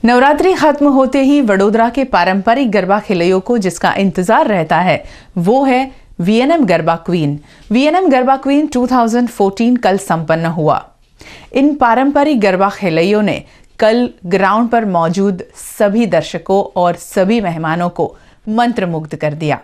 नवरात्रि खत्म होते ही वडोदरा के पारंपरिक गरबा खिलैयों को जिसका इंतजार रहता है वो है VNM garba queen. VNM garba queen 2014 कल संपन्न हुआ। इन पारंपरिक गरबा खिलैयों ने कल ग्राउंड पर मौजूद सभी दर्शकों और सभी मेहमानों को मंत्रमुग्ध कर दिया।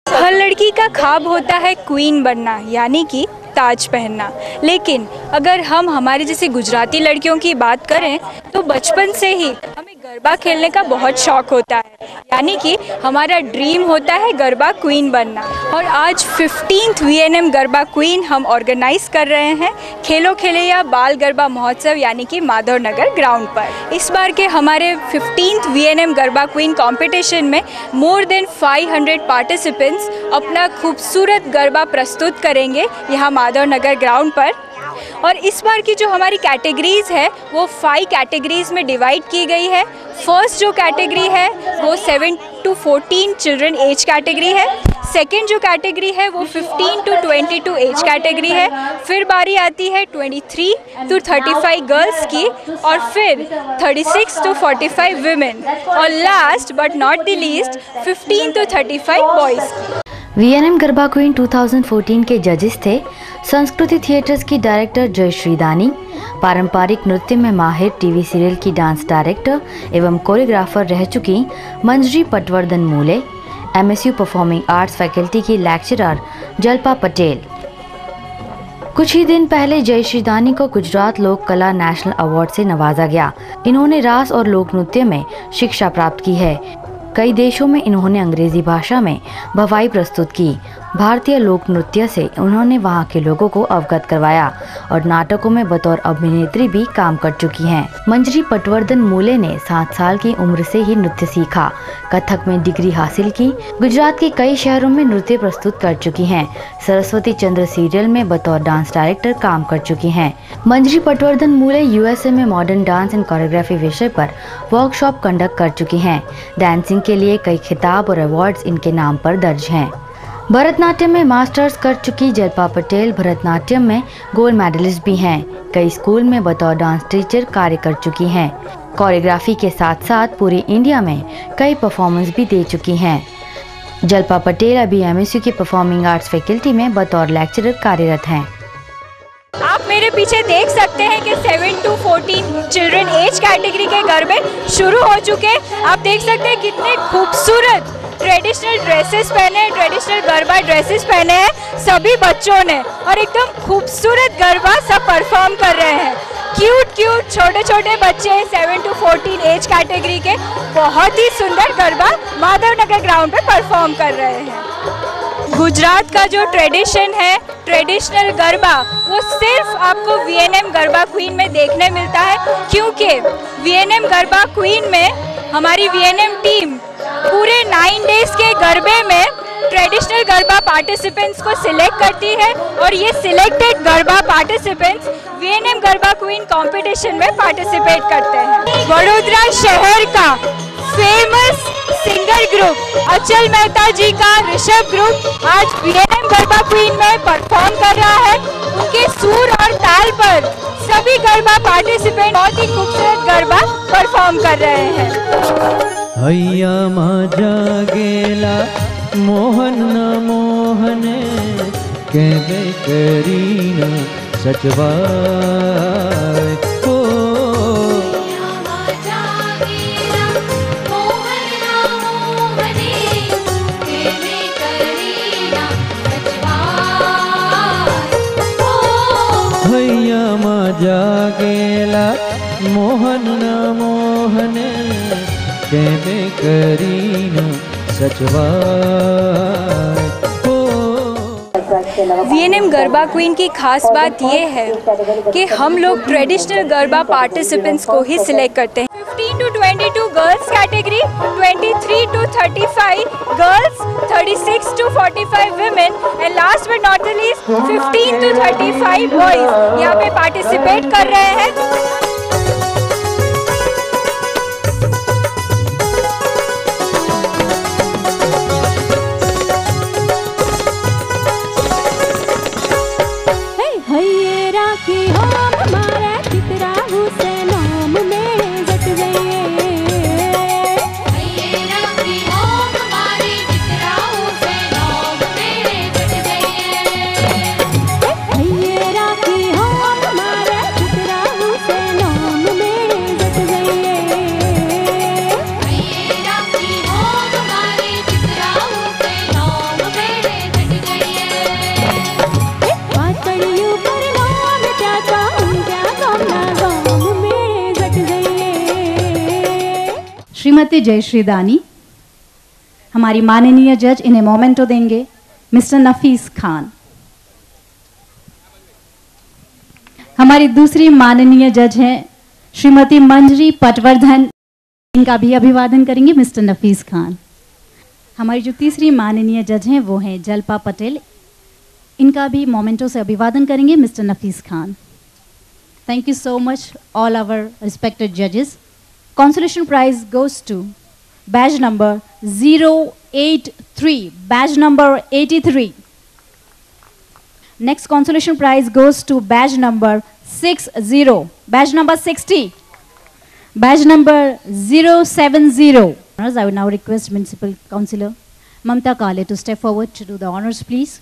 हर लड़की का ख्वाब होता है क्वीन बनना, यानी कि ताज पहनना। लेकिन अगर हम हमारे जैसे गुजराती लड़कियों की बात करें तो बचपन से ही हमें गरबा खेलने का बहुत शौक होता है, यानी कि हमारा ड्रीम होता है गरबा क्वीन बनना। और आज 15th वीएनएम गरबा क्वीन हम ऑर्गेनाइज कर रहे हैं खेलो खेलैया बाल गरबा महोत्सव यानी कि माधवनगर ग्राउंड पर। इस बार के हमारे 15th VNM garba queen competition में मोर देन 500 पार्टिसिपेंट्स अपना खूबसूरत गरबा प्रस्तुत करेंगे यहाँ माधवनगर ग्राउंड पर। और इस बार की जो हमारी कैटेगरीज है वो 5 कैटेगरीज में डिवाइड की गई है। फर्स्ट जो कैटेगरी है वो 7 to 14 चिल्ड्रन एज कैटेगरी है। सेकंड जो कैटेगरी है वो 15 to 22 एज कैटेगरी है। फिर बारी आती है 23 to 35 गर्ल्स की और फिर 36 to 45 विमेन और last but not the least 15 to 35 boys की। वीएनएम गरबा क्वीन 2014 के जजेस थे संस्कृति थिएटर्स की डायरेक्टर जयश्री दानी, पारंपरिक नृत्य में माहिर टीवी सीरियल की डांस डायरेक्टर एवं कोरियोग्राफर रह चुकी मंजरी पटवर्धन मूले, एमएसयू परफॉर्मिंग आर्ट्स फैकल्टी की लेक्चरर जल्पा पटेल। कुछ ही दिन पहले जयश्री दानी को गुजरात लोक कला नेशनल अवार्ड से नवाजा गया। इन्होंने रास और लोक नृत्य में शिक्षा प्राप्त की है। कई देशों में इन्होंने अंग्रेजी भाषा में भवाई प्रस्तुत की। भारतीय लोक नृत्य से उन्होंने वहां के लोगों को अवगत करवाया और नाटकों में बतौर अभिनेत्री भी काम कर चुकी हैं। मंजरी पटवर्धन मूले ने 7 साल की उम्र से ही नृत्य सीखा, कथक में डिग्री हासिल की। गुजरात के कई शहरों में नृत्य प्रस्तुत कर चुकी हैं। सरस्वती चंद्र सीरियल में बतौर डांस डायरेक्टर काम कर चुकी हैं। मंजरी पटवर्धन मूले यूएसए में मॉडर्न डांस एंड कोरियोग्राफी विषय पर वर्कशॉप कंडक्ट कर चुकी हैं। डांसिंग के लिए कई खिताब और अवार्ड्स इनके नाम पर दर्ज हैं। भरतनाट्यम में मास्टर्स कर चुकी जल्पा पटेल भरतनाट्यम में गोल्ड मेडलिस्ट भी हैं। कई स्कूल में बतौर डांस टीचर कार्य कर चुकी हैं। कोरियोग्राफी के साथ साथ पूरी इंडिया में कई परफॉर्मेंस भी दे चुकी हैं। जल्पा पटेल अभी एमएसयू की परफॉर्मिंग आर्ट्स फैकल्टी में बतौर लेक्चरर कार्यरत हैं। आप मेरे पीछे देख सकते हैं कि 7 to 14 चिल्ड्रन एज कैटेगरी के गरबे शुरू हो चुके। आप देख सकते हैं कितने खूबसूरत ट्रेडिशनल ड्रेसेस पहने, ट्रेडिशनल गरबा ड्रेसेस पहने हैं सभी बच्चों ने और एकदम खूबसूरत गरबा सब परफॉर्म कर रहे हैं। क्यूट छोटे छोटे बच्चे 7 to 14 एज कैटेगरी के बहुत ही सुंदर गरबा माधवनगर ग्राउंड पे परफॉर्म कर रहे हैं। गुजरात का जो ट्रेडिशन है, ट्रेडिशनल गरबा, वो सिर्फ आपको वीएनएम गरबा क्वीन में देखने मिलता है, क्योंकि वीएनएम गरबा क्वीन में हमारी वीएनएम टीम पूरे 9 डेज के गरबे में ट्रेडिशनल गरबा पार्टिसिपेंट्स को सिलेक्ट करती है और ये selected garba participants VNM garba queen competition में पार्टिसिपेट करते हैं। वडोदरा शहर का फेमस सिंगर ग्रुप अचल मेहता जी का ऋषभ ग्रुप आज वीएनएम गरबा क्वीन में परफॉर्म कर रहा है। उनके सुर और ताल पर सभी गरबा पार्टिसिपेंट बहुत ही खूबसूरत गरबा परफॉर्म कर रहे हैं। हैया मा जागेला मोहन मोहन केवे करीना सचवाय हो। हैया मा जागेला मोहन मोहन केवे करीना सचवाय हो। वीएनएम गरबा क्वीन की खास बात ये है कि हम लोग ट्रेडिशनल गरबा पार्टिसिपेंट्स को ही सिलेक्ट करते हैं। 15 to 22 girls category, 23 to 35 girls, 36 to 45 women and last but not the least 15 to 35 boys यहाँ पे पार्टिसिपेट कर रहे हैं। की हम हमारा चित्रा हुसैन नाम मेरे जट श्रीमती जयश्री दानी। हमारी माननीय जज इन्हें मोमेंटो देंगे मिस्टर नफीस खान। हमारी दूसरी माननीय जज हैं श्रीमती मंजरी पटवर्धन, इनका भी अभिवादन करेंगे मिस्टर नफीस खान। हमारी जो तीसरी माननीय जज हैं वो हैं जल्पा पटेल, इनका भी मोमेंटो से अभिवादन करेंगे mister Nafees Khan. Thank you so much all our respected जजेस। Consolation prize goes to badge number 083, badge number 83. Next consolation prize goes to badge number 60, badge number 60, badge number 070. I would now request Municipal Councillor Mamta Kale to step forward to do the honors, please.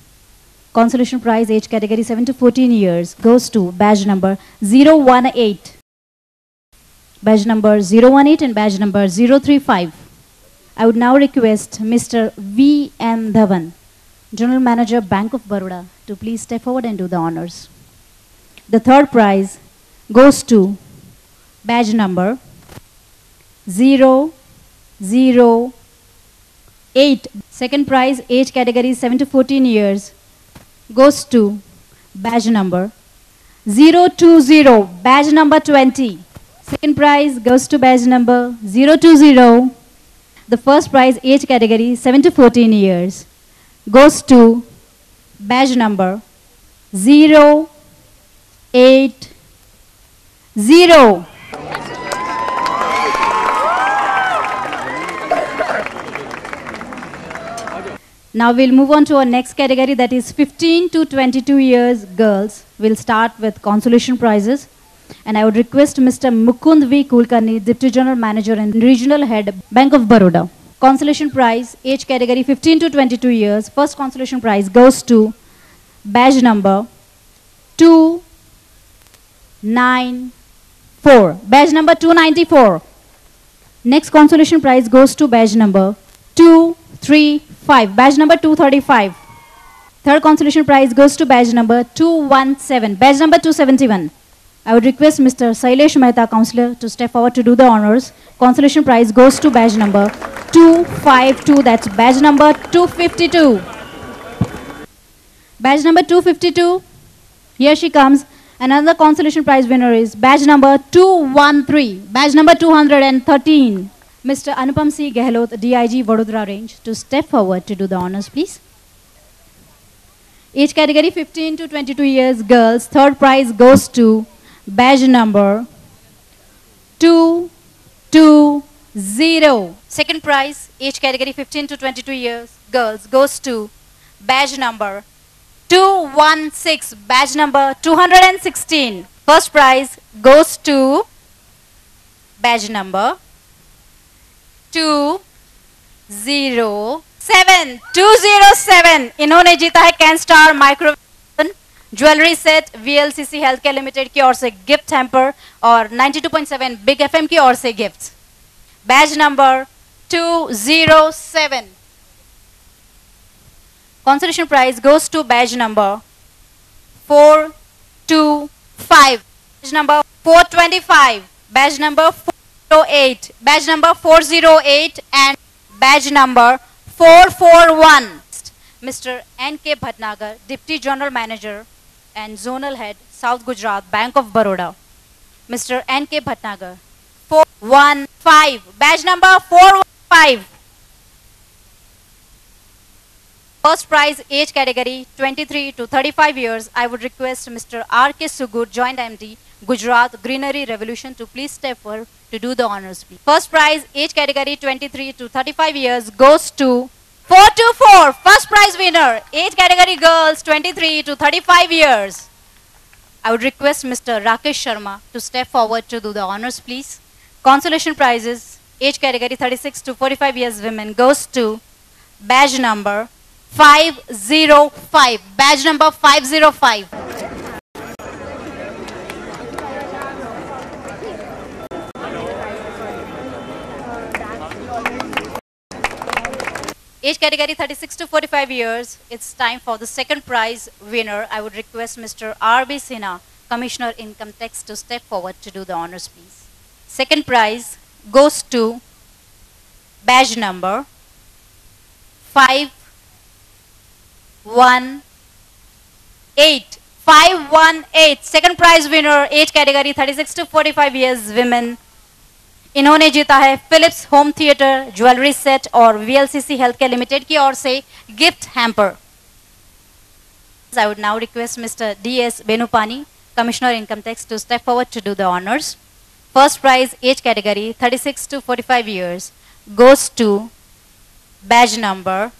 Consolation prize age category 7 to 14 years goes to badge number 018. Badge number 018 and badge number 035. I would now request Mr. V.M. Dhawan, General Manager, Bank of Baroda, to please step forward and do the honors. The third prize goes to badge number 008. Second prize, age category 7 to 14 years, goes to badge number 020, badge number 20. Second prize goes to badge number 020. The first prize, age category 7 to 14 years, goes to badge number 080. Now we'll move on to our next category, that is 15 to 22 years girls. We'll start with consolation prizes. And I would request Mr. Mukund V. Kulkarni, Deputy General Manager and Regional Head, Bank of Baroda. Consolation prize, age category 15 to 22 years. First consolation prize goes to badge number 294. Badge number 294. Next consolation prize goes to badge number 235. Badge number 235. Third consolation prize goes to badge number 217. Badge number 271. I would request Mr. Sailesh Mehta, Councillor, to step forward to do the honors. Consolation prize goes to badge number 252. That's badge number 252. Badge number 252. Here she comes. Another consolation prize winner is badge number 213. Badge number 213. Mr. Anupam C. Gehlot, DIG, Vadodara Range, to step forward to do the honors, please. Age category 15 to 22 years girls. Third prize goes to badge number 220. Second prize, age category 15 to 22 years girls, goes to badge number 216. Badge number 216. First prize goes to badge number 207. 207. इन्होंने जीता है can star micro jewellery set VLCC health care limited की ओर से gift hamper और 92.7 big FM की ओर से gift. Badge number 207। Consolation prize goes to badge number 425, badge number 425, badge number 408, badge number 408 and badge number 441। Mr. N.K. Bhatnagar, Deputy General Manager and Zonal Head, South Gujarat, Bank of Baroda. Mr. N.K. Bhatnagar, 415, badge number 415. First prize, age category 23 to 35 years. I would request Mr. R.K. Sugur, Joint MD, Gujarat Greenery Revolution, to please step forward to do the honors, please. First prize, age category 23 to 35 years, goes to 424, first prize winner, age category girls 23 to 35 years. I would request Mr. Rakesh Sharma to step forward to do the honors, please. Consolation prizes, age category 36 to 45 years women, goes to badge number 505. Badge number 505. Age category 36 to 45 years. It's time for the second prize winner. I would request Mr. R.B. Sinha, Commissioner Income Tax, to step forward to do the honors, please. Second prize goes to badge number 518. 518. Second prize winner, age category 36 to 45 years women. इन्होंने जीता है Philips home theatre jewellery set और VLCC healthcare limited की ओर से gift hamper. I would now request Mr. D.S. Benupani, Commissioner Income Tax, to step forward to do the honors. First prize, age category 36 to 45 years, goes to badge number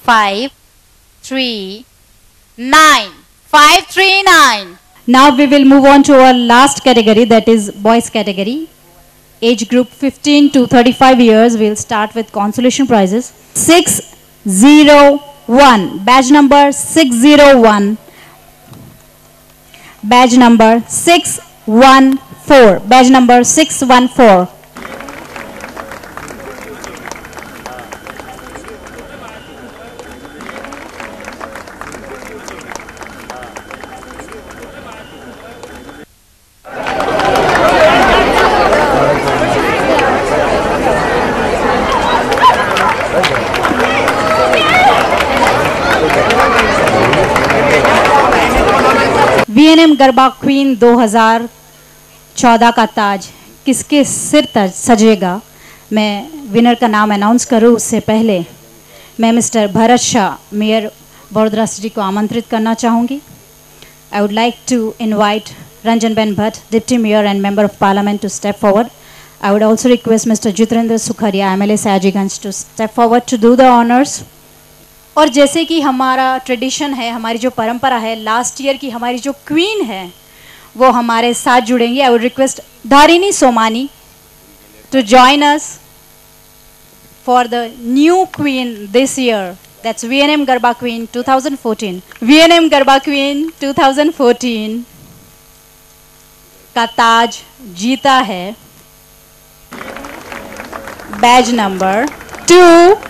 539. 539. Now we will move on to our last category, that is boys category. Age group 15 to 35 years. We'll start with consolation prizes. 601. Badge number 601. Badge number 614. Badge number 614. VNM Garba queen 2014 का ताज किसके सिर तक सजेगा? मैं winner का नाम announce करूं उससे पहले मैं mister Bharat Shah, mayor Vadodara city को आमंत्रित करना चाहूँगी. I would like to invite Ranjan ben Bhatt, deputy mayor and member of parliament, to step forward. I would also request mister Jitendra Sukhariya, MLA Sayajiganj, to step forward to do the honours. और जैसे कि हमारा ट्रेडिशन है, हमारी जो परंपरा है, लास्ट ईयर की हमारी जो क्वीन है वो हमारे साथ जुड़ेंगी. I would request Dharini Somani to join us for the new queen this year, that's VNM Garba queen 2014. VNM Garba queen 2014 का ताज जीता है badge number 255.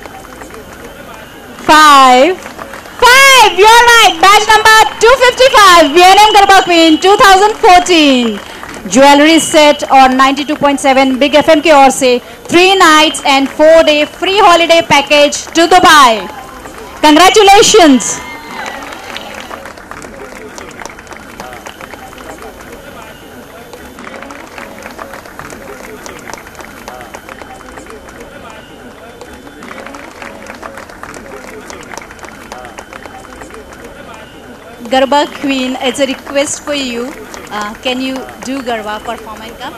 You're right. Badge number 255. VNM Garba Queen 2014. Jewelry set और 92.7 Big FM की ओर से 3 nights and 4 day free holiday package to Dubai. Congratulations. Garba Queen, it's a request for you. Can you do Garba performance का?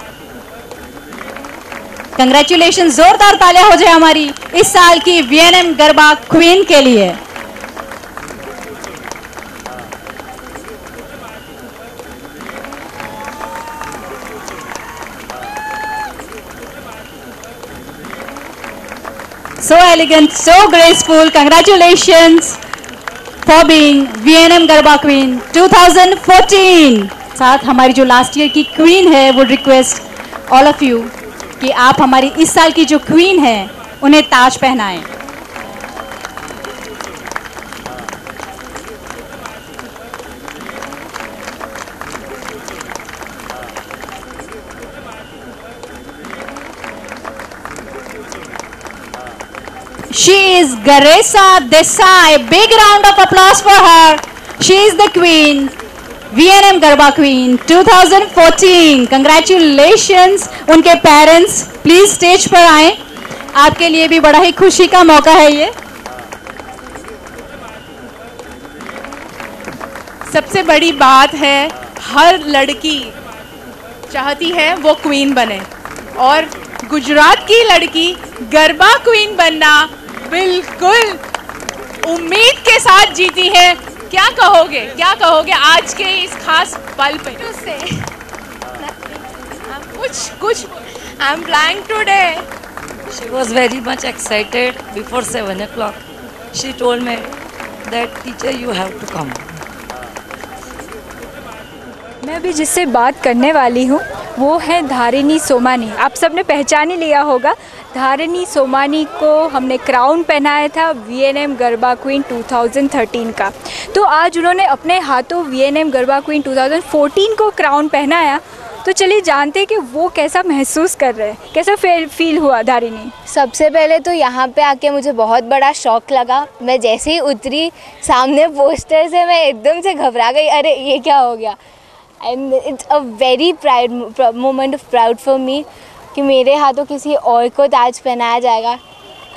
Congratulations, जोरदार तालियां हो जाए हमारी इस साल की VNM गरबा क्वीन के लिए. So elegant, so graceful. Congratulations for being VNM Garba queen 2014. साथ हमारी जो लास्ट ईयर की क्वीन है, would request all of you कि आप हमारी इस साल की जो क्वीन है उन्हें ताज पहनाएं. She is Garesa Desai. Big round of applause for her. She is the queen, VNM Garba queen 2014. Congratulations. उनके पेरेंट्स प्लीज स्टेज पर आए. आपके लिए भी बड़ा ही खुशी का मौका है ये. सबसे बड़ी बात है, हर लड़की चाहती है वो क्वीन बने, और गुजरात की लड़की गरबा क्वीन बनना बिल्कुल उम्मीद के साथ जीती है. क्या कहोगे आज के इस खास पल पे? कुछ I am blank today. She was very much excited before 7 o'clock. She told me that teacher you have to come. मैं अभी जिससे बात करने वाली हूँ वो है धारिनी सोमानी. आप सबने पहचान ही लिया होगा. धारिनी सोमानी को हमने क्राउन पहनाया था VNM गरबा क्वीन 2013 का. तो आज उन्होंने अपने हाथों VNM गरबा क्वीन 2014 को क्राउन पहनाया. तो चलिए जानते हैं कि वो कैसा महसूस कर रहे हैं, कैसा फील हुआ धारिणी। सबसे पहले तो यहाँ पे आके मुझे बहुत बड़ा शॉक लगा। मैं जैसे ही उतरी सामने पोस्टर से मैं एकदम से घबरा गई, अरे ये क्या हो गया। And it's a very proud moment of proud for me कि मेरे हाथों किसी और को ताज पहनाया जाएगा।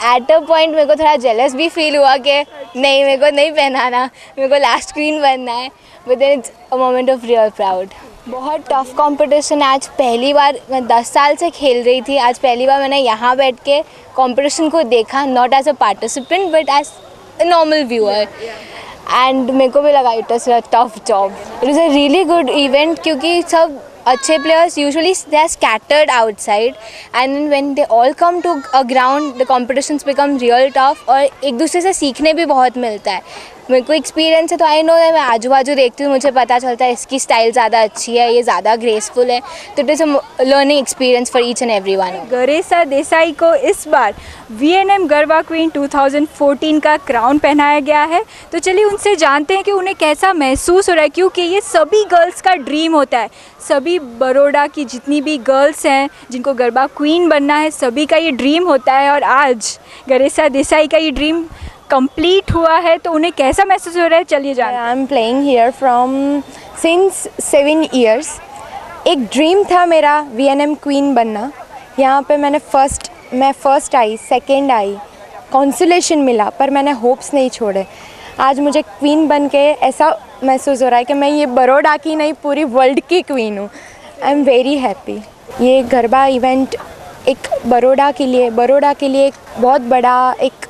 एट अ पॉइंट मेरे को थोड़ा जेलस भी फील हुआ कि नहीं, मेरे को नहीं पहनाना, मेरे को लास्ट क्वीन बनना है। But then it's a moment of real proud. बहुत टफ कंपटीशन है। आज पहली बार, मैं 10 साल से खेल रही थी, आज पहली बार मैंने यहाँ बैठ के कंपटीशन को देखा, not as a participant but as a normal viewer. And मेरे को भी लगा it was a tough job. It was a really good event क्योंकि सब अच्छे players usually they are scattered outside and when they all come to a ground the competitions become real tough और एक दूसरे से सीखने भी बहुत मिलता है। मेरे को एक्सपीरियंस है तो आई नो है, मैं आजू बाजू देखती हूँ, मुझे पता चलता है इसकी स्टाइल ज़्यादा अच्छी है, ये ज़्यादा ग्रेसफुल है। तो it is a learning experience for each and every one. Garesa Desai को इस बार VNM गरबा क्वीन 2014 का क्राउन पहनाया गया है। तो चलिए उनसे जानते हैं कि उन्हें कैसा महसूस हो रहा है, क्योंकि ये सभी गर्ल्स का ड्रीम होता है। सभी बड़ौदा की जितनी भी गर्ल्स हैं जिनको गरबा क्वीन बनना है, सभी का ये ड्रीम होता है और आज गरेसा देसाई का ये ड्रीम कंप्लीट हुआ है। तो उन्हें कैसा महसूस हो रहा है, चलिए जानते हैं। I am playing here from since 7 years। एक ड्रीम था मेरा VNM क्वीन बनना। यहाँ पे मैं फर्स्ट आई, सेकंड आई, कॉन्सोलेशन मिला, पर मैंने होप्स नहीं छोड़े। आज मुझे क्वीन बन के ऐसा महसूस हो रहा है कि मैं ये बड़ौदा की नहीं, पूरी वर्ल्ड की क्वीन हूँ। I am very happy. ये गरबा इवेंट एक बड़ौदा के लिए एक बहुत बड़ा एक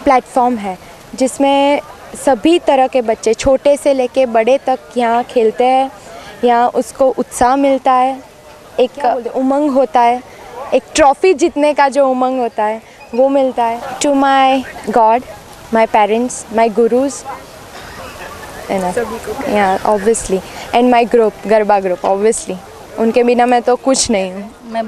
प्लेटफॉर्म है जिसमें सभी तरह के बच्चे, छोटे से लेके बड़े तक यहाँ खेलते हैं। यहाँ उसको उत्साह मिलता है, एक उमंग होता है, एक ट्रॉफी जीतने का जो उमंग होता है वो मिलता है। To my God, my parents, my gurus obviously and my group, Garba group obviously, उनके बिना मैं तो कुछ नहीं हूँ। मैं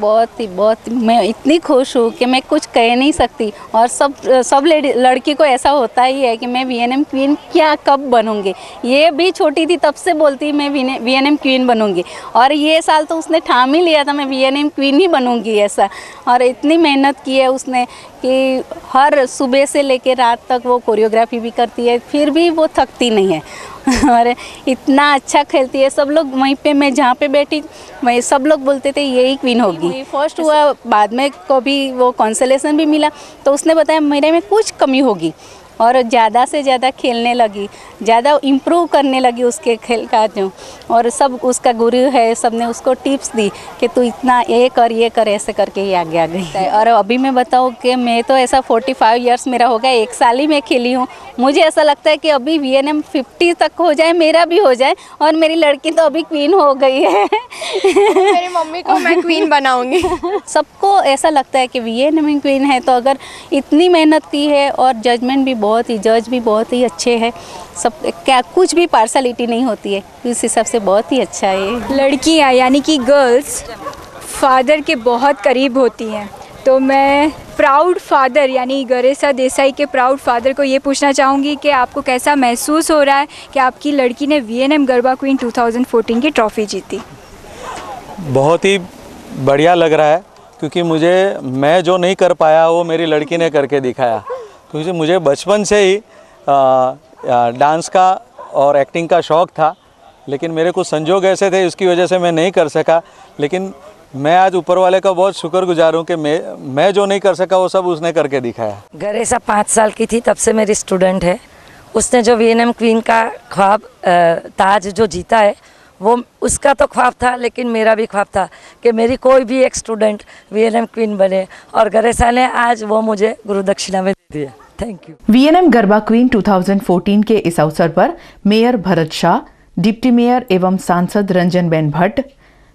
मैं इतनी खुश हूँ कि मैं कुछ कह नहीं सकती। और सब लड़की को ऐसा होता ही है कि मैं VNM क्वीन क्या कब बनूँगी। ये भी छोटी थी तब से बोलती मैं VNM क्वीन बनूँगी, और ये साल तो उसने ठाम ही लिया था मैं VNM क्वीन ही बनूँगी ऐसा। और इतनी मेहनत की है उसने कि हर सुबह से लेकर रात तक वो कोरियोग्राफी भी करती है, फिर भी वो थकती नहीं है और इतना अच्छा खेलती है। सब लोग वहीं पे, मैं जहाँ पे बैठी वहीं सब लोग बोलते थे यही क्वीन होगी। फर्स्ट हुआ, बाद में कभी वो कंसोलेशन भी मिला, तो उसने बताया मेरे में कुछ कमी होगी और ज़्यादा से ज़्यादा खेलने लगी, ज़्यादा इम्प्रूव करने लगी उसके खेल का जो। और सब उसका गुरु है, सब ने उसको टिप्स दी कि तू इतना ये कर ऐसे करके ही आगे आ गई। और अभी मैं बताऊँ कि मैं तो ऐसा 45 years मेरा हो गया, 1 साल ही मैं खेली हूँ। मुझे ऐसा लगता है कि अभी VNM 50 तक हो जाए, मेरा भी हो जाए, और मेरी लड़की तो अभी क्वीन हो गई है। मेरी मम्मी को मैं क्वीन बनाऊंगी। सबको ऐसा लगता है कि VNM क्वीन है, तो अगर इतनी मेहनत की है और जजमेंट भी जज भी बहुत ही अच्छे हैं, सब क्या कुछ भी पार्शलिटी नहीं होती है, इस हिसाब से बहुत ही अच्छा है। लड़कियाँ यानी कि गर्ल्स फादर के बहुत करीब होती हैं, तो मैं प्राउड फादर यानी गरेसा देसाई के प्राउड फादर को ये पूछना चाहूँगी कि आपको कैसा महसूस हो रहा है कि आपकी लड़की ने VNM गरबा क्वीन 2014 की ट्रॉफ़ी जीती। बहुत ही बढ़िया लग रहा है, क्योंकि मैं जो नहीं कर पाया वो मेरी लड़की ने करके दिखाया। क्योंकि मुझे बचपन से ही डांस का और एक्टिंग का शौक़ था, लेकिन मेरे कुछ संजोग ऐसे थे उसकी वजह से मैं नहीं कर सका। लेकिन मैं आज ऊपर वाले का बहुत शुक्रगुजार हूँ कि मैं जो नहीं कर सका वो सब उसने करके दिखाया। गरेसा 5 साल की थी तब से मेरी स्टूडेंट है। उसने जो VNM क्वीन का ख्वाब ताज जो जीता है, वो उसका तो ख्वाब था, लेकिन मेरा भी ख्वाब था कि मेरी कोई भी एक स्टूडेंट VNM क्वीन बने, और गरेसा ने आज वो मुझे गुरु दक्षिणा में दे दिया। Thank you. VNM Garba queen 2014 के इस अवसर पर mayor Bharat Shah, deputy mayor एवं सांसद रंजनबेन भट्ट,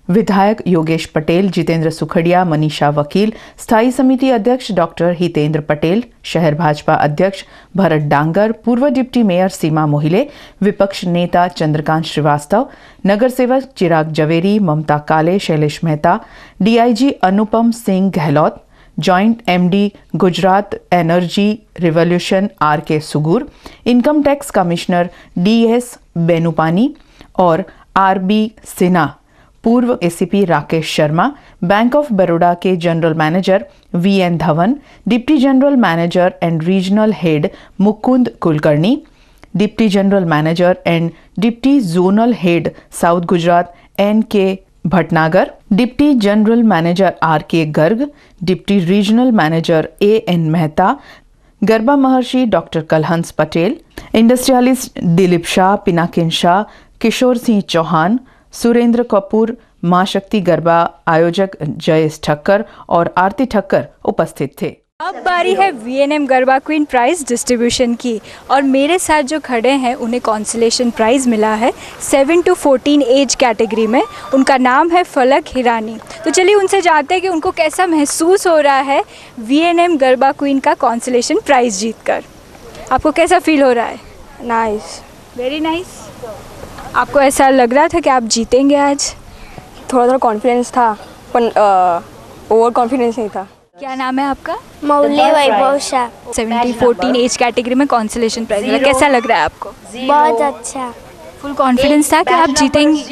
विधायक योगेश पटेल, जितेंद्र सुखड़िया, मनीषा वकील, स्थायी समिति अध्यक्ष डॉक्टर हितेंद्र पटेल, शहर भाजपा अध्यक्ष भरत डांगर, पूर्व डिप्टी मेयर सीमा मोहिले, विपक्ष नेता चंद्रकांत श्रीवास्तव, नगर सेवक चिराग Javeri, Mamta Kale, Shailesh Mehta, DIG Anupam Singh Gahlot, joint MD Gujarat energy revolution RK Sugur, income tax commissioner DS Benupani और RB सिन्हा, पूर्व ACP Rakesh Sharma, bank of Baroda के general manager VN Dhawan, deputy general manager and regional head Mukund Kulkarni, deputy general manager and deputy zonal head south Gujarat NK Bhatnagar, deputy general manager RK Garg, deputy regional manager AN Mehta, Garba Maharshi doctor कलहंस Patel, industrialist Dilip Shah, Pinakin Shah, Kishore Singh Chauhan, Surendra Kapoor, मां शक्ति गरबा आयोजक जयेश ठक्कर और आरती ठक्कर उपस्थित थे। अब बारी है VNM Garba queen price distribution की और मेरे साथ जो खड़े हैं उन्हें कॉन्सोलेशन प्राइज़ मिला है 7 to 14 एज कैटेगरी में। उनका नाम है फलक हिरानी। तो चलिए उनसे जानते हैं कि उनको कैसा महसूस हो रहा है VNM गरबा क्वीन का कॉन्सोलेशन प्राइज़ जीतकर। आपको कैसा फील हो रहा है? Nice, very nice. आपको ऐसा लग रहा था कि आप जीतेंगे आज? थोड़ा कॉन्फिडेंस था पर ओवर कॉन्फिडेंस नहीं था। क्या नाम है आपका? मौली वैभव शाह। 7-14 एज कैटेगरी में कॉन्सोलेशन प्राइज मिला, कैसा लग रहा है आपको? बहुत अच्छा। फुल कॉन्फिडेंस था कि आप जीतेंगे?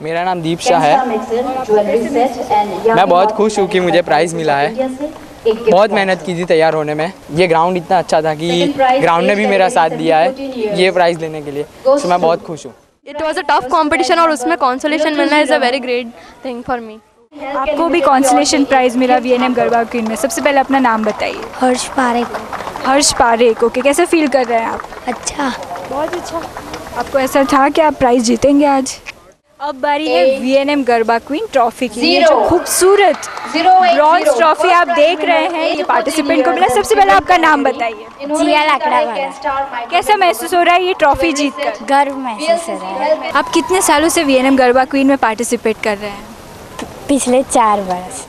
मेरा नाम दीप शाह है। मैं बहुत खुश हूँ कि मुझे प्राइज़ मिला है। बहुत मेहनत की थी तैयार होने में। ये ग्राउंड इतना अच्छा था कि ग्राउंड ने भी मेरा साथ दिया है ये प्राइज़ लेने के लिए, तो मैं बहुत खुश हूँ। It was a tough competition और उसमें कॉन्सोलेशन मिलना is a very great thing for me. आपको भी कॉन्सोलेशन प्राइज मिला VNM गरबा क्वीन में। सबसे पहले अपना नाम बताइए। हर्ष पारेख। हर्ष पारेख, ओके। कैसे फील कर रहे हैं आप? अच्छा, बहुत अच्छा। आपको ऐसा था कि आप प्राइज जीतेंगे आज? अब बारी है VNM गरबा क्वीन ट्रॉफी की। ये जो खूबसूरत ब्रॉन्ज ट्रॉफी आप देख रहे हैं ये पार्टिसिपेंट को मिला। सबसे पहले आपका नाम बताइए। जिया लाकड़ा वाला। कैसा महसूस हो रहा है ये ट्रॉफी जीतकर? गर्व महसूस हो रहा है। आप कितने सालों से VNM गरबा क्वीन में पार्टिसिपेट कर रहे हैं? पिछले 4 वर्ष।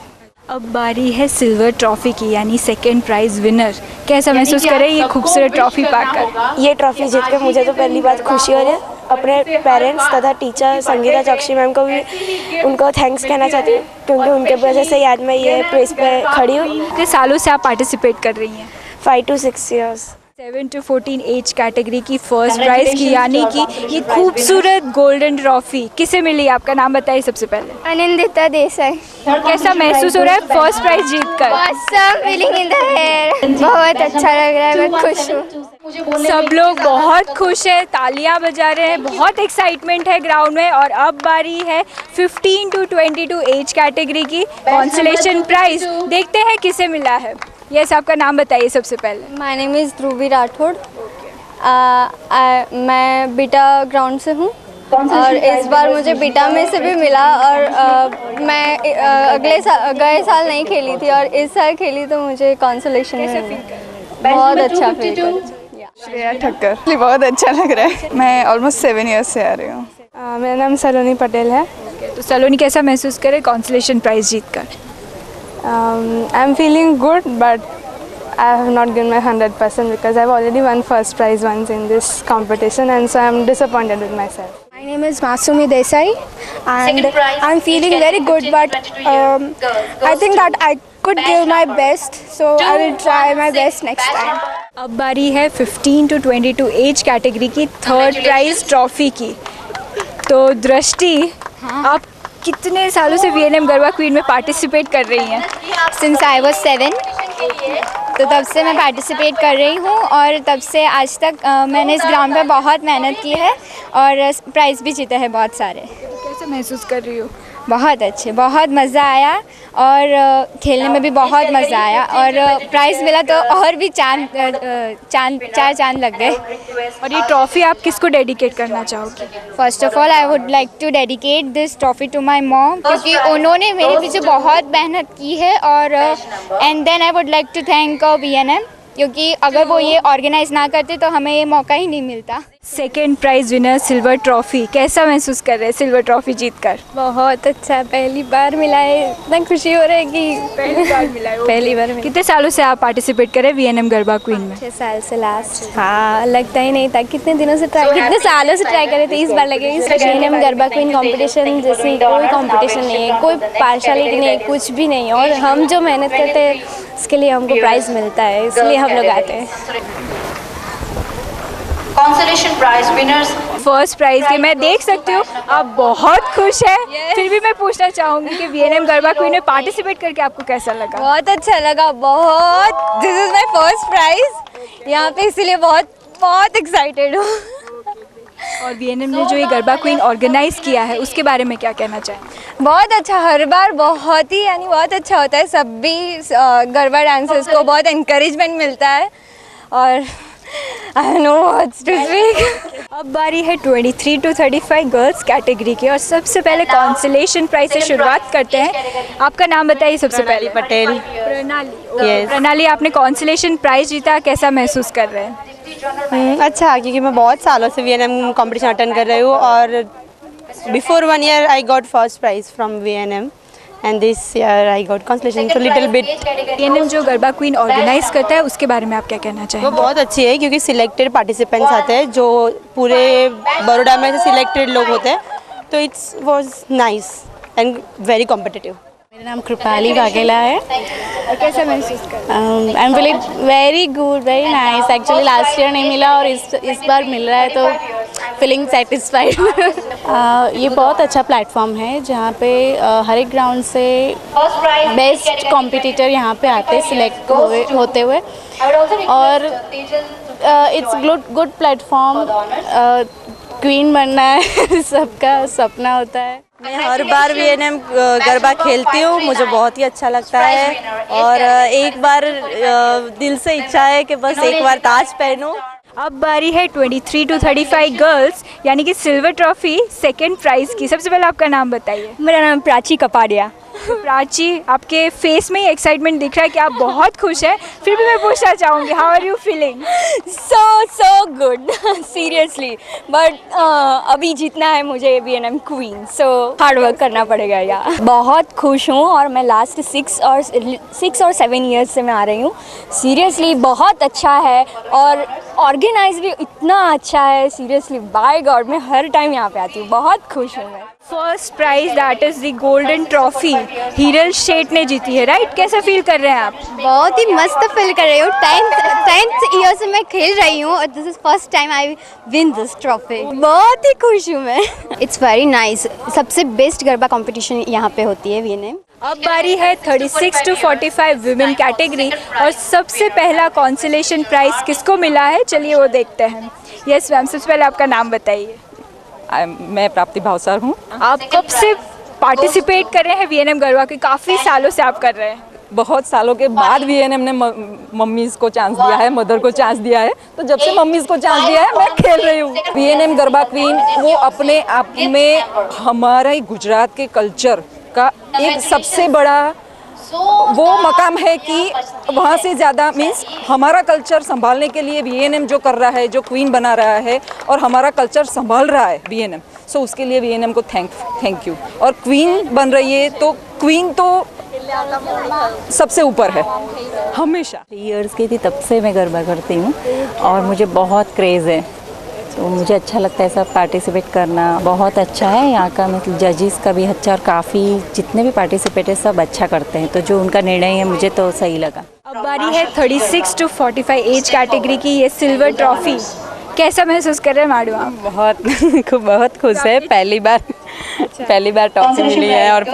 अब बारी है सिल्वर ट्रॉफी की, यानी सेकेंड प्राइज विनर। कैसा महसूस कर रहे हैं ये खूबसूरत ट्रॉफी पाकर? ये ट्रॉफी जीतकर मुझे तो पहली बात खुशी हो रही है। अपने पेरेंट्स तथा टीचर संगीता चौकसी मैम को भी उनको थैंक्स कहना चाहती हूँ क्योंकि उनके वजह से आज मैं ये प्लेस पे खड़ी हूँ। कितने सालों से आप पार्टिसिपेट कर रही हैं? 5 to 6 years। 7 to 14 as category की फर्स्ट प्राइज की, यानी कि ये खूबसूरत गोल्डन ट्रॉफी किसे मिली? आपका नाम बताइए सबसे पहले। आनंदिता देसाई। कैसा महसूस हो रहा है फर्स्ट प्राइज जीतकर? Feeling in the air. बहुत अच्छा लग रहा है, मैं खुश हूँ। सब लोग बहुत खुश है, तालियां बजा रहे हैं, बहुत एक्साइटमेंट है ग्राउंड में। और अब बारी है 15 to 22 एज कैटेगरी की कॉन्सोलेशन प्राइज। देखते हैं किसे मिला है। यस, आपका नाम बताइए सबसे पहले। माय नेम इज़ ध्रुवी राठौड़। मैं बीटा ग्राउंड से हूँ और इस बार मुझे बीटा में से भी मिला। और मैं गए साल नहीं खेली थी और इस साल खेली तो मुझे कॉन्सोलेशन में बहुत अच्छा फील कर। श्रेया ठक्कर। बहुत अच्छा लग रहा है। मैं ऑलमोस्ट 7 years से आ रही हूँ। मेरा नाम सलोनी पटेल है। तो सलोनी कैसा महसूस करे कॉन्सोलेशन प्राइज जीतकर? I am feeling good but I have not given my 100% because I have already won first prize once in this competition and so I am disappointed with myself. My name is Masumi Desai and I am feeling very good but I think that I could give my best so I will try my best next time. अब बारी है 15 to 22 as category की third prize trophy की। तो दृष्टि, आप कितने सालों से VNM गरबा क्वीन में पार्टिसिपेट कर रही हैं? Since I was 7 तो तब से मैं पार्टिसिपेट कर रही हूँ और तब से आज तक मैंने इस ग्राउंड पे बहुत मेहनत की है और प्राइज़ भी जीते हैं बहुत सारे। कैसे महसूस कर रही हो? बहुत अच्छे, बहुत मज़ा आया और खेलने में भी बहुत मज़ा आया और प्राइज़ मिला तो और भी चार चांद लग गए। और ये ट्रॉफ़ी आप किसको डेडिकेट करना चाहोगे? First of all I would like to dedicate this trophy to my mom क्योंकि उन्होंने मेरे पीछे बहुत मेहनत की है और and then I would like to thank VNM क्योंकि अगर वो ये ऑर्गेनाइज ना करते तो हमें ये मौका ही नहीं मिलता। Second prize winner silver trophy, कैसा महसूस कर रहे हैं सिल्वर ट्रॉफी जीतकर? बहुत अच्छा, पहली बार मिला है, इतना खुशी हो रहा है कि पहली बार मिला है। पहली बार मिला। कितने सालों से आप पार्टिसिपेट कर रहे हैं VNM गरबा क्वीन में? 6 साल से लास्ट। हाँ, लगता ही नहीं था, कितने सालों से ट्राई कर रहे थे, इस बार लगे। VNM गरबा क्वीन कॉम्पिटिशन जैसी कोई कॉम्पिटिशन नहीं है, कोई पार्शलिटी नहीं है, कुछ भी नहीं है और हम जो मेहनत करते हैं उसके लिए हमको प्राइज़ मिलता है, इसलिए हम लोग आते हैं। Consolation prize winners. First prize के मैं देख सकती हूँ आप बहुत खुश हैं। फिर भी मैं पूछना चाहूँगी कि वीएनएम गरबा क्वीन में पार्टिसिपेट करके आपको कैसा लगा? बहुत अच्छा लगा, बहुत। This is my first prize यहाँ पे, इसीलिए बहुत एक्साइटेड हूँ। और वीएनएम ने जो ये गरबा क्वीन ऑर्गेनाइज किया है उसके बारे में क्या कहना चाहें? बहुत अच्छा, हर बार बहुत ही बहुत अच्छा होता है। सभी गरबा डांसर्स को बहुत एनकरेजमेंट मिलता है और I don't know what to speak. अब बारी है 23 to 35 गर्ल्स कैटेगरी की और सबसे पहले कॉन्सोलेशन प्राइज से शुरुआत करते हैं। आपका नाम बताइए सबसे पहले। पटेल। प्रणाली। प्रणाली, आपने कॉन्सोलेशन प्राइज जीता, कैसा महसूस कर रहे हैं? अच्छा, क्योंकि मैं बहुत सालों से वीएनएम कंपटीशन अटेंड कर रही हूँ और before 1 year I got first prize from VNM and this year I got consolation तो लिटिल बिट। वीएनएम जो गरबा क्वीन ऑर्गेनाइज करता है उसके बारे में आप क्या कहना चाहेंगे? वो बहुत अच्छी है क्योंकि सिलेक्टेड पार्टिसिपेंट्स आते हैं जो पूरे बड़ौदा में से सिलेक्टेड लोग होते हैं, तो it's was nice and very competitive. मेरा नाम कृपाली वाघेला है। कैसा महसूस कर? I am feeling very good, very nice. Actually last year नहीं मिला और इस बार मिल रहा है तो फीलिंग सेटिस्फाइड। ये बहुत अच्छा प्लेटफॉर्म है जहाँ पे हर एक ग्राउंड से बेस्ट कॉम्पिटिटर यहाँ पे आते सिलेक्ट होते हुए और इट्स गुड प्लेटफॉर्म। क्वीन बनना है सबका सपना होता है। मैं हर बार वीएनएम गरबा खेलती हूँ, मुझे बहुत ही अच्छा लगता है और एक बार दिल से इच्छा है कि बस एक बार ताज पहनूं। अब बारी है 23 to 35 गर्ल्स यानी कि सिल्वर ट्रॉफी सेकंड प्राइज की। सबसे पहले आपका नाम बताइए। मेरा नाम प्राची कपाड़िया। प्राची, आपके फेस में ही एक्साइटमेंट दिख रहा है कि आप बहुत खुश हैं। फिर भी मैं पूछना चाहूँगी, how are you feeling? So good seriously, but अभी जीतना है मुझे VNM queen, so hard work करना पड़ेगा यार। बहुत खुश हूँ और मैं लास्ट 6 और 7 ईयर्स से मैं आ रही हूँ। सीरियसली बहुत अच्छा है और ऑर्गेनाइज भी इतना अच्छा है। सीरियसली बाय गॉड, मैं हर टाइम यहाँ पे आती हूँ, बहुत खुश हूँ मैं। First prize that is the golden trophy Hiral Shet ने जीती है, राइट? कैसा फील कर रहे हैं आप? बहुत ही मस्त फील कर रही हूँ। 10th ईयर से मैं खेल रही हूँ और this is first time I win this trophy. बहुत ही खुश हूँ मैं। It's very nice. सबसे बेस्ट गरबा कंपटीशन यहाँ पे होती है वीएनएम। अब बारी है 36 to 45 विमेन कैटेगरी और सबसे पहला कॉन्सोलेशन प्राइज किसको मिला है, चलिए वो देखते हैं। यस मैम, सबसे पहले आपका नाम बताइए। मैं प्राप्ति भावसार हूँ। आप कब से पार्टिसिपेट कर रहे हैं वीएनएम गरबा के? काफ़ी सालों से आप कर रहे हैं। बहुत सालों के बाद वीएनएम ने मम्मीज़ को चांस दिया है, मदर को चांस दिया है, तो जब से मम्मीज़ को चांस दिया है मैं खेल रही हूँ। वीएनएम गरबा क्वीन वो अपने आप में हमारे गुजरात के कल्चर का एक सबसे बड़ा वो मकाम है कि वहाँ से ज़्यादा मीन्स हमारा कल्चर संभालने के लिए वीएनएम जो कर रहा है, जो क्वीन बना रहा है और हमारा कल्चर संभाल रहा है वीएनएम, सो उसके लिए वीएनएम को थैंक यू। और क्वीन बन रही है तो क्वीन तो सबसे ऊपर है हमेशा। 3 इयर्स की थी तब से मैं गरबा करती हूँ और मुझे बहुत क्रेज़ है, तो मुझे अच्छा लगता है सब पार्टिसिपेट करना। बहुत अच्छा है यहाँ का, मतलब जजेस का भी अच्छा और काफ़ी जितने भी पार्टिसिपेट है सब अच्छा करते हैं, तो जो उनका निर्णय है मुझे तो सही लगा। अब बारी है 36 to 45 एज कैटेगरी की, ये सिल्वर ट्रॉफी। कैसा महसूस कर रहे हैं मैडम आप? बहुत खुश है, पहली बार ट्रॉफी मिली है। और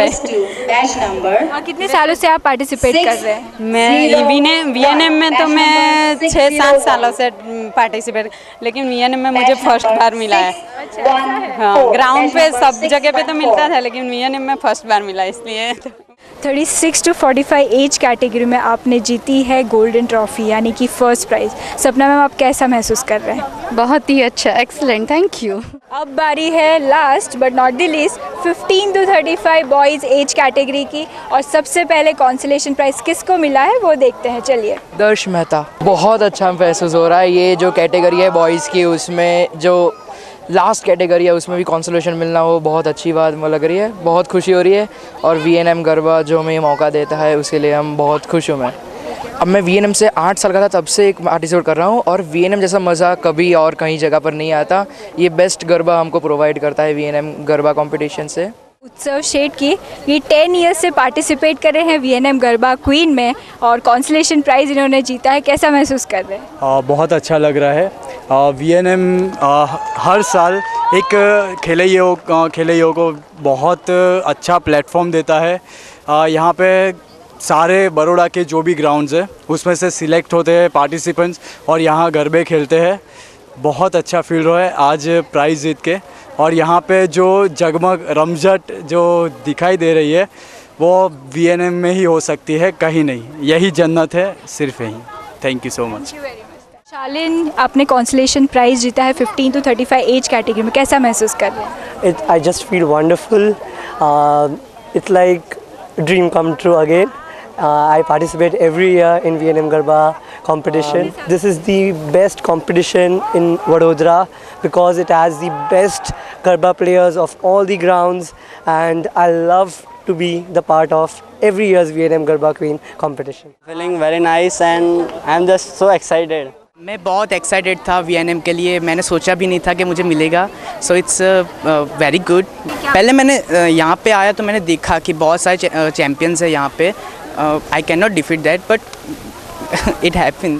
कितने सालों से आप पार्टिसिपेट कर रहे हैं? मैं वीएनएम में तो मैं 6-7 सालों से पार्टिसिपेट, लेकिन वीएनएम में मुझे फर्स्ट बार मिला है। हाँ, ग्राउंड पे सब जगह पे तो मिलता था लेकिन वीएनएम में फर्स्ट बार मिला, इसलिए 36 to 45 एज कैटेगरी में आपने जीती है गोल्डन ट्रॉफी यानी कि फर्स्ट प्राइज। सपना मैम, आप कैसा महसूस कर रहे हैं? बहुत ही अच्छा, एक्सीलेंट, थैंक यू। अब बारी है last but not the least 15 to 35 boys age category की और सबसे पहले कॉन्सोलेशन प्राइज किसको मिला है वो देखते हैं, चलिए। दर्श मेहता। बहुत अच्छा महसूस हो रहा है। ये जो कैटेगरी है बॉयज़ की, उसमें जो लास्ट कैटेगरी है उसमें भी कॉन्सोलेशन मिलना वो बहुत अच्छी बात लग रही है, बहुत खुशी हो रही है। और वीएनएम गरबा जो हमें मौका देता है उसके लिए हम बहुत खुश हूँ। अब मैं वीएनएम से 8 साल का था तब से एक पार्टिसिपेट कर रहा हूँ और वीएनएम जैसा मज़ा कभी और कहीं जगह पर नहीं आता। ये बेस्ट गरबा हमको प्रोवाइड करता है वीएनएम गरबा कंपटीशन से। उत्सव शेठ की ये 10 ईयर्स से पार्टिसिपेट कर रहे हैं वीएनएम गरबा क्वीन में और कॉन्सोलेशन प्राइज़ इन्होंने जीता है। कैसा महसूस कर रहे हैं? बहुत अच्छा लग रहा है। VNM हर साल एक खिलाड़ियों को बहुत अच्छा प्लेटफॉर्म देता है। यहाँ पे सारे बड़ौदा के जो भी ग्राउंड्स है उसमें से सिलेक्ट होते हैं पार्टिसिपेंट्स और यहाँ गरबे खेलते हैं। बहुत अच्छा फील रहा है आज प्राइज़ जीत के। और यहाँ पे जो जगमग रमझट जो दिखाई दे रही है वो VNM में ही हो सकती है, कहीं नहीं। यही जन्नत है, सिर्फ यहीं। Thank you so much. Shalin, आपने कॉन्सलेशन प्राइज़ जीता है 15 to 35 एज कैटेगरी में, कैसा महसूस कर रहे हैं? I just feel wonderful. It's like a dream come true again. I participate every year in VNM Garba competition. This is the best competition in Vadodara because it has the best Garba players of all the grounds, and I love to be the part of every year's VNM Garba Queen competition. Feeling very nice and I'm just so excited. मैं बहुत excited था VNM के लिए, मैंने सोचा भी नहीं था कि मुझे मिलेगा। So it's very good. पहले मैंने यहाँ पे आया तो मैंने देखा कि बहुत सारे चैम्पियंस है यहाँ पे। I can not defeat that but it happen.